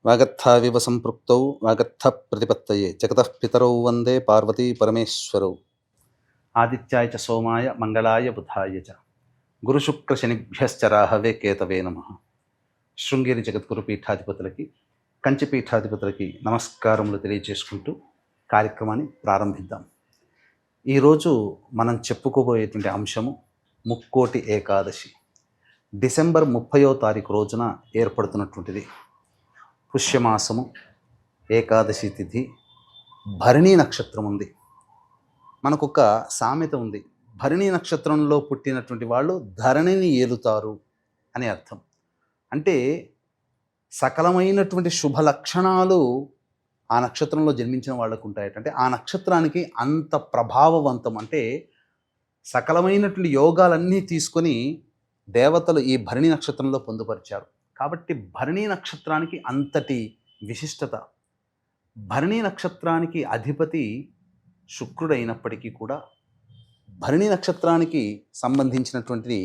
వాగర్థావివ సంపృక్తౌ వాగర్థ ప్రతిపత్తయే జగతః పితరౌ వందే పార్వతీ పరమేశ్వరౌ. ఆదిత్యాయ చ సోమాయ మంగళాయ బుధాయ చ గురుశుక్ర శనిభ్యశ్చ రాహవే కేతవే నమః. శృంగేరి జగద్గురు పీఠాధిపతులకి, కంచి పీఠాధిపతులకి నమస్కారములు తెలియజేసుకుంటూ కార్యక్రమాన్ని ప్రారంభిద్దాం. ఈరోజు మనం చెప్పుకోబోయేటువంటి అంశము ముక్కోటి ఏకాదశి. డిసెంబర్ 30వ తారీఖు రోజున ఏర్పడుతున్నటువంటిది. పుష్యమాసము, ఏకాదశి తిథి, భరణీ నక్షత్రం ఉంది. మనకొక సామెత ఉంది, భరణీ నక్షత్రంలో పుట్టినటువంటి వాళ్ళు ధరణిని ఏలుతారు అని అర్థం. అంటే సకలమైనటువంటి శుభ లక్షణాలు ఆ నక్షత్రంలో జన్మించిన వాళ్ళకు ఉంటాయట. అంటే ఆ నక్షత్రానికి అంత ప్రభావవంతం, అంటే సకలమైనటువంటి యోగాలన్నీ తీసుకొని దేవతలు ఈ భరణీ నక్షత్రంలో పొందుపరిచారు. కాబట్టి భరణీ నక్షత్రానికి అంతటి విశిష్టత. భరణీ నక్షత్రానికి అధిపతి శుక్రుడైనప్పటికీ కూడా భరణీ నక్షత్రానికి సంబంధించినటువంటి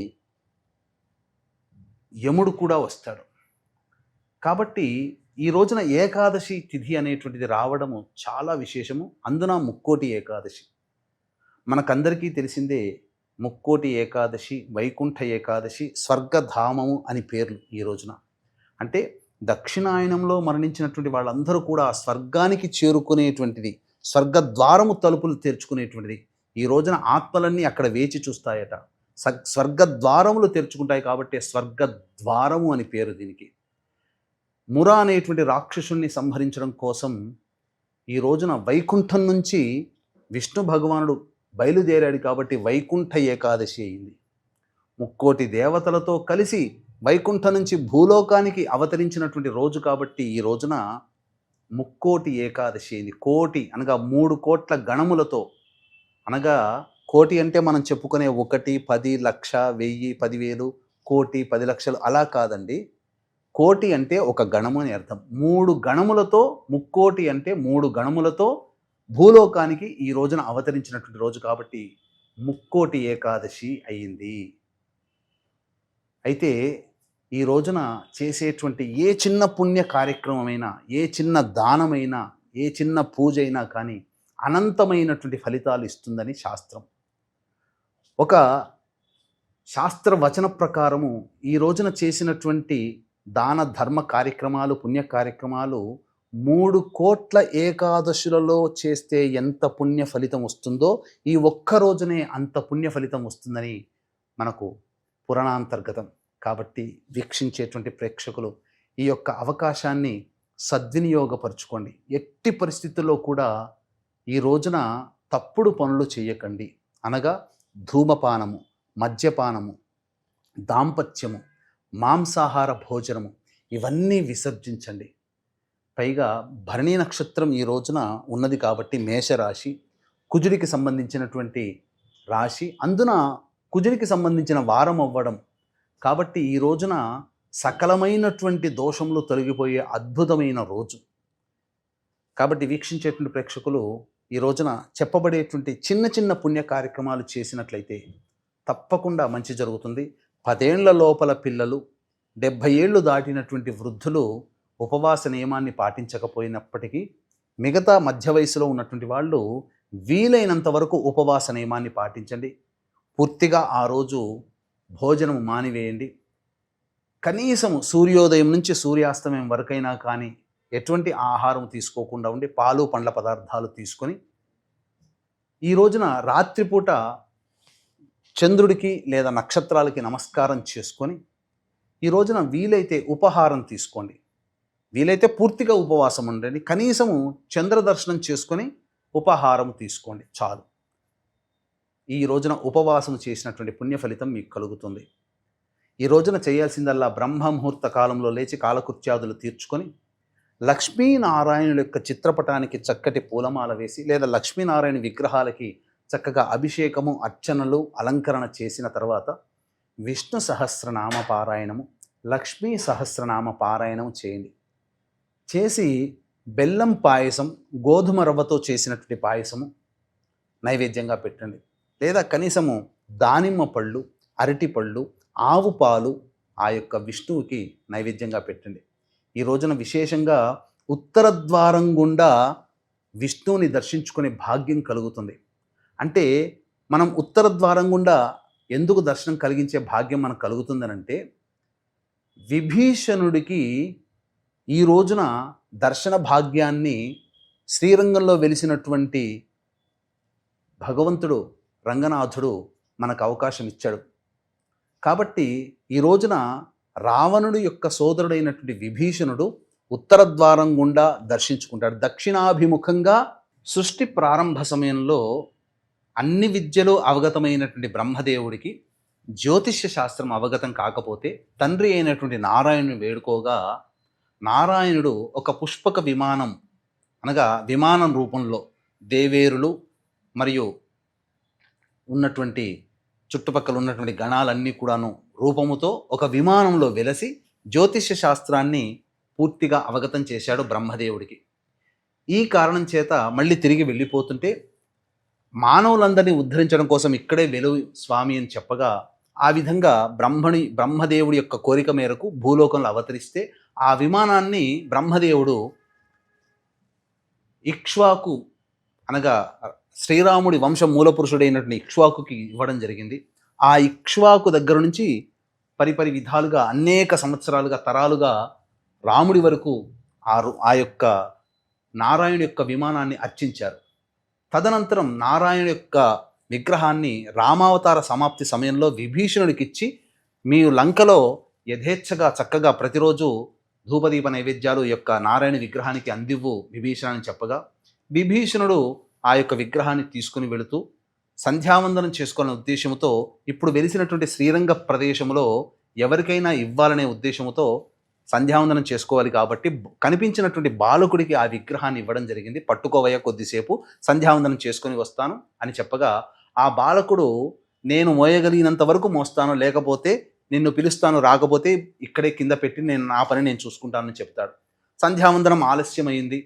యముడు కూడా వస్తాడు. కాబట్టి ఈ రోజున ఏకాదశి తిథి అనేటువంటిది రావడము చాలా విశేషము. అందున ముక్కోటి ఏకాదశి. మనకందరికీ తెలిసిందే, ముక్కోటి ఏకాదశి, వైకుంఠ ఏకాదశి, స్వర్గధామము అని పేర్లు ఈ రోజున. అంటే దక్షిణాయనంలో మరణించినటువంటి వాళ్ళందరూ కూడా స్వర్గానికి చేరుకునేటువంటిది, స్వర్గద్వారము తలుపులు తెరుచుకునేటువంటిది. ఈ రోజున ఆత్మలన్నీ అక్కడ వేచి చూస్తాయట. స్వర్గద్వారములు తెరుచుకుంటాయి కాబట్టి స్వర్గద్వారము అని పేరు దీనికి. మురా అనేటువంటి రాక్షసుణ్ణి సంహరించడం కోసం ఈ రోజున వైకుంఠం నుంచి విష్ణు భగవానుడు బయలుదేరాడు కాబట్టి వైకుంఠ ఏకాదశి అయింది. ముక్కోటి దేవతలతో కలిసి వైకుంఠం నుంచి భూలోకానికి అవతరించినటువంటి రోజు కాబట్టి ఈ రోజున ముక్కోటి ఏకాదశి అయింది. కోటి అనగా 3 కోట్ల గణములతో, అనగా కోటి అంటే మనం చెప్పుకునే 1, 10, 1,00,000, 1000, 10,000, కోటి, 10 లక్షలు అలా కాదండి. కోటి అంటే ఒక గణము అని అర్థం. 3 గణములతో, ముక్కోటి అంటే 3 గణములతో భూలోకానికి ఈ రోజున అవతరించినటువంటి రోజు కాబట్టి ముక్కోటి ఏకాదశి అయ్యింది. అయితే ఈ రోజున చేసేటువంటి ఏ చిన్న పుణ్య కార్యక్రమమైనా, ఏ చిన్న దానమైనా, ఏ చిన్న పూజ అయినా కానీ అనంతమైనటువంటి ఫలితాలు ఇస్తుందని శాస్త్రం. ఒక శాస్త్ర వచన ప్రకారము ఈ రోజున చేసినటువంటి దాన ధర్మ కార్యక్రమాలు, పుణ్య కార్యక్రమాలు 3 కోట్ల ఏకాదశులలో చేస్తే ఎంత పుణ్య ఫలితం వస్తుందో ఈ ఒక్క రోజునే అంత పుణ్య ఫలితం వస్తుందని మనకు పురాణాంతర్గతం. కాబట్టి వీక్షించేటువంటి ప్రేక్షకులు ఈ యొక్క అవకాశాన్ని సద్వినియోగపరచుకోండి. ఎట్టి పరిస్థితుల్లో కూడా ఈ రోజున తప్పుడు పనులు చేయకండి. అనగా ధూమపానము, మద్యపానము, దాంపత్యము, మాంసాహార భోజనము ఇవన్నీ విసర్జించండి. పైగా భరణీ నక్షత్రం ఈ రోజున ఉన్నది కాబట్టి మేషరాశి, కుజుడికి సంబంధించినటువంటి రాశి, అందున కుజుడికి సంబంధించిన వారం అవ్వడం కాబట్టి ఈ రోజున సకలమైనటువంటి దోషములు తొలగిపోయే అద్భుతమైన రోజు. కాబట్టి వీక్షించేటువంటి ప్రేక్షకులు ఈ రోజున చెప్పబడేటువంటి చిన్న చిన్న పుణ్య కార్యక్రమాలు చేసినట్లయితే తప్పకుండా మంచి జరుగుతుంది. 10 ఏళ్ల లోపల పిల్లలు, 70 ఏళ్ళు దాటినటువంటి వృద్ధులు ఉపవాస నియమాన్ని పాటించకపోయినప్పటికీ మిగతా మధ్య వయసులో ఉన్నటువంటి వాళ్ళు వీలైనంత వరకు ఉపవాస నియమాన్ని పాటించండి. పూర్తిగా ఆ రోజు భోజనం మానివేయండి. కనీసము సూర్యోదయం నుంచి సూర్యాస్తమయం వరకైనా కానీ ఎటువంటి ఆహారం తీసుకోకుండా ఉండి పాలు, పండ్ల పదార్థాలు తీసుకొని ఈ రోజున రాత్రిపూట చంద్రుడికి లేదా నక్షత్రాలకి నమస్కారం చేసుకొని ఈ రోజున వీలైతే ఉపహారం తీసుకోండి. వీలైతే పూర్తిగా ఉపవాసం ఉండండి. కనీసము చంద్ర దర్శనం చేసుకొని ఉపహారం తీసుకోండి చాలు. ఈ రోజున ఉపవాసం చేసినటువంటి పుణ్య ఫలితం మీకు కలుగుతుంది. ఈ రోజున చేయాల్సిందల్లా బ్రహ్మముహూర్త కాలంలో లేచి కాలకృత్యాదులు తీర్చుకొని లక్ష్మీనారాయణుల యొక్క చిత్రపటానికి చక్కటి పూలమాల వేసి లేదా లక్ష్మీనారాయణ విగ్రహాలకి చక్కగా అభిషేకము, అర్చనలు, అలంకరణ చేసిన తర్వాత విష్ణు సహస్రనామ పారాయణము, లక్ష్మీ సహస్రనామ పారాయణము చేయండి. చేసి బెల్లం పాయసం, గోధుమ రవ్వతో చేసినటువంటి పాయసము నైవేద్యంగా పెట్టండి. లేదా కనీసము దానిమ్మ పళ్ళు, అరటి పళ్ళు, ఆవు పాలు ఆ యొక్క విష్ణువుకి నైవేద్యంగా పెట్టండి. ఈ రోజున విశేషంగా ఉత్తర ద్వారం గుండా విష్ణువుని దర్శించుకునే భాగ్యం కలుగుతుంది. అంటే మనం ఉత్తర ద్వారం గుండా ఎందుకు దర్శనం కలిగించే భాగ్యం మనకు కలుగుతుందనంటే, విభీషణుడికి ఈ రోజున దర్శన భాగ్యాన్ని శ్రీరంగంలో వెలిసినటువంటి భగవంతుడు రంగనాథుడు మనకు అవకాశం ఇచ్చాడు. కాబట్టి ఈ రోజున రావణుడి యొక్క సోదరుడైనటువంటి విభీషణుడు ఉత్తర ద్వారం గుండా దర్శించుకుంటాడు. దక్షిణాభిముఖంగా సృష్టి ప్రారంభ సమయంలో అన్ని విద్యలు అవగతమైనటువంటి బ్రహ్మదేవుడికి జ్యోతిష్య శాస్త్రం అవగతం కాకపోతే తండ్రి అయినటువంటి నారాయణుని వేడుకోగా, నారాయణుడు ఒక పుష్పక విమానం అనగా విమానం రూపంలో దేవేరులు మరియు ఉన్నటువంటి చుట్టుపక్కల ఉన్నటువంటి గణాలన్నీ కూడాను రూపముతో ఒక విమానంలో వెలసి జ్యోతిష్య శాస్త్రాన్ని పూర్తిగా అవగతం చేశాడు బ్రహ్మదేవుడికి. ఈ కారణం చేత మళ్ళీ తిరిగి వెళ్ళిపోతుంటే మానవులందరినీ ఉద్ధరించడం కోసం ఇక్కడే వెలువు స్వామి అని చెప్పగా, ఆ విధంగా బ్రహ్మదేవుడి యొక్క కోరిక మేరకు భూలోకంలో అవతరిస్తే ఆ విమానాన్ని బ్రహ్మదేవుడు ఇక్ష్వాకు అనగా శ్రీరాముడి వంశ మూలపురుషుడైనటువంటి ఇక్ష్వాకుకి ఇవ్వడం జరిగింది. ఆ ఇక్ష్వాకు దగ్గర నుంచి పరిపరి విధాలుగా అనేక సంవత్సరాలుగా తరాలుగా రాముడి వరకు ఆ యొక్క నారాయణుడి యొక్క విమానాన్ని అర్చించారు. తదనంతరం నారాయణ యొక్క విగ్రహాన్ని రామావతార సమాప్తి సమయంలో విభీషణుడికిచ్చి, మీరు లంకలో యథేచ్ఛగా చక్కగా ప్రతిరోజు ధూపదీప నైవేద్యాలు యొక్క నారాయణ విగ్రహానికి అందివ్వు విభీషణ అని చెప్పగా, విభీషణుడు ఆ యొక్క విగ్రహాన్ని తీసుకుని వెళుతూ సంధ్యావందనం చేసుకోవాలనే ఉద్దేశంతో ఇప్పుడు వెలిసినటువంటి శ్రీరంగ ప్రదేశంలో ఎవరికైనా ఇవ్వాలనే ఉద్దేశంతో సంధ్యావందనం చేసుకోవాలి కాబట్టి కనిపించినటువంటి బాలకుడికి ఆ విగ్రహాన్ని ఇవ్వడం జరిగింది. పట్టుకోవయ్య కొద్దిసేపు సంధ్యావందనం చేసుకొని వస్తాను అని చెప్పగా, ఆ బాలకుడు నేను మోయగలిగినంత వరకు మోస్తాను, లేకపోతే నిన్ను పిలుస్తాను, రాకపోతే ఇక్కడే కింద పెట్టి నా పని నేను చూసుకుంటానని చెప్తాడు. సంధ్యావందనం ఆలస్యమైంది.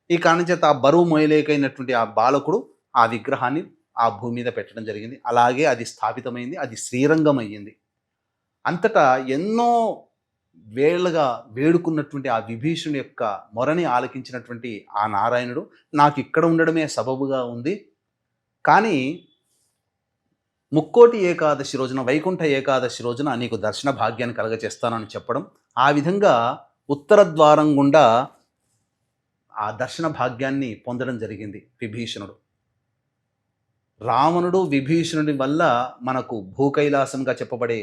ఈ కారణం చేత ఆ బరువు మోయలేకైనటువంటి ఆ బాలకుడు ఆ విగ్రహాన్ని ఆ భూమి మీద పెట్టడం జరిగింది. అలాగే అది స్థాపితమైంది, అది శ్రీరంగం అయ్యింది. అంతటా ఎన్నో వేళ్ళగా వేడుకున్నటువంటి ఆ విభీషణుడి యొక్క మొరని ఆలకించినటువంటి ఆ నారాయణుడు నాకు ఇక్కడ ఉండడమే సబబుగా ఉంది, కానీ ముక్కోటి ఏకాదశి రోజున, వైకుంఠ ఏకాదశి రోజున నీకు దర్శన భాగ్యాన్ని కలగచేస్తానని చెప్పడం, ఆ విధంగా ఉత్తర ద్వారం గుండా ఆ దర్శన భాగ్యాన్ని పొందడం జరిగింది విభీషణుడు. రావణుడు విభీషణుడి వల్ల మనకు భూకైలాసంగా చెప్పబడే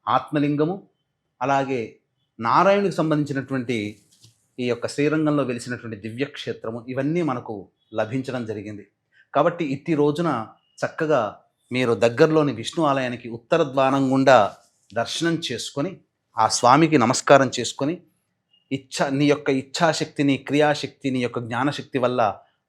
ఆత్మలింగము, అలాగే నారాయణుడికి సంబంధించినటువంటి ఈ యొక్క శ్రీరంగంలో వెలిసినటువంటి దివ్యక్షేత్రము, ఇవన్నీ మనకు లభించడం జరిగింది. కాబట్టి ఇట్టి రోజున చక్కగా మీరు దగ్గరలోని విష్ణు ఆలయానికి ఉత్తర ద్వారం గుండా దర్శనం చేసుకొని ఆ స్వామికి నమస్కారం చేసుకొని, నీ యొక్క ఇచ్ఛాశక్తి, నీ క్రియాశక్తి, నీ యొక్క జ్ఞానశక్తి వల్ల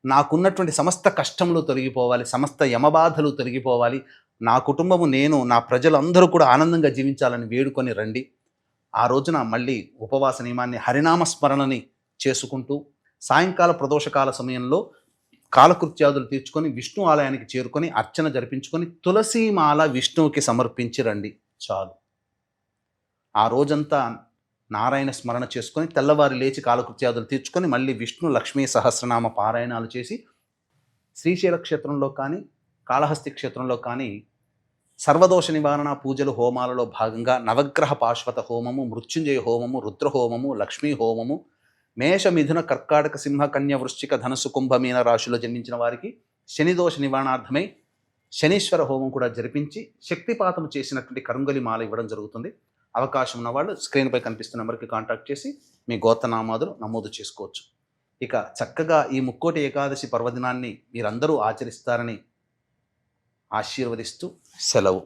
నాకున్నటువంటి సమస్త కష్టములు తొలగిపోవాలి, సమస్త యమబాధలు తొలగిపోవాలి, నా కుటుంబము, నేను, నా ప్రజలందరూ కూడా ఆనందంగా జీవించాలని వేడుకొని రండి. ఆ రోజున మళ్ళీ ఉపవాస నియమాన్ని, హరినామస్మరణని చేసుకుంటూ సాయంకాల ప్రదోషకాల సమయంలో కాలకృత్యాదులు తీర్చుకొని విష్ణు ఆలయానికి చేరుకొని అర్చన జరిపించుకొని తులసీమాల విష్ణువుకి సమర్పించి రండి చాలు. ఆ రోజంతా నారాయణ స్మరణ చేసుకొని తెల్లవారి లేచి కాలకృత్యాదులు తీర్చుకొని మళ్ళీ విష్ణు లక్ష్మీ సహస్రనామ పారాయణాలు చేసి శ్రీశైల క్షేత్రంలో కానీ కాళహస్తి క్షేత్రంలో కానీ సర్వదోష నివారణ పూజలు హోమాలలో భాగంగా నవగ్రహ పాశ్వత హోమము, మృత్యుంజయ హోమము, రుద్రహోమము, లక్ష్మీ హోమము, మేష మిథున కర్కాటక సింహ కన్య వృశ్చిక ధనుసు కుంభ మీన రాశిలో జన్మించిన వారికి శనిదోష నివారణార్థమై శనీశ్వర హోమం కూడా జరిపించి శక్తిపాతం చేసినటువంటి కరుంగలి మాల ఇవ్వడం జరుగుతుంది. అవకాశం ఉన్నవాళ్ళు స్క్రీన్పై కనిపిస్తున్న నెంబర్కి కాంటాక్ట్ చేసి మీ గోత్రనామాదులు నమోదు చేసుకోవచ్చు. ఇక చక్కగా ఈ ముక్కోటి ఏకాదశి పర్వదినాన్ని మీరందరూ ఆచరిస్తారని ఆశీర్వదిస్తూ సెలవు.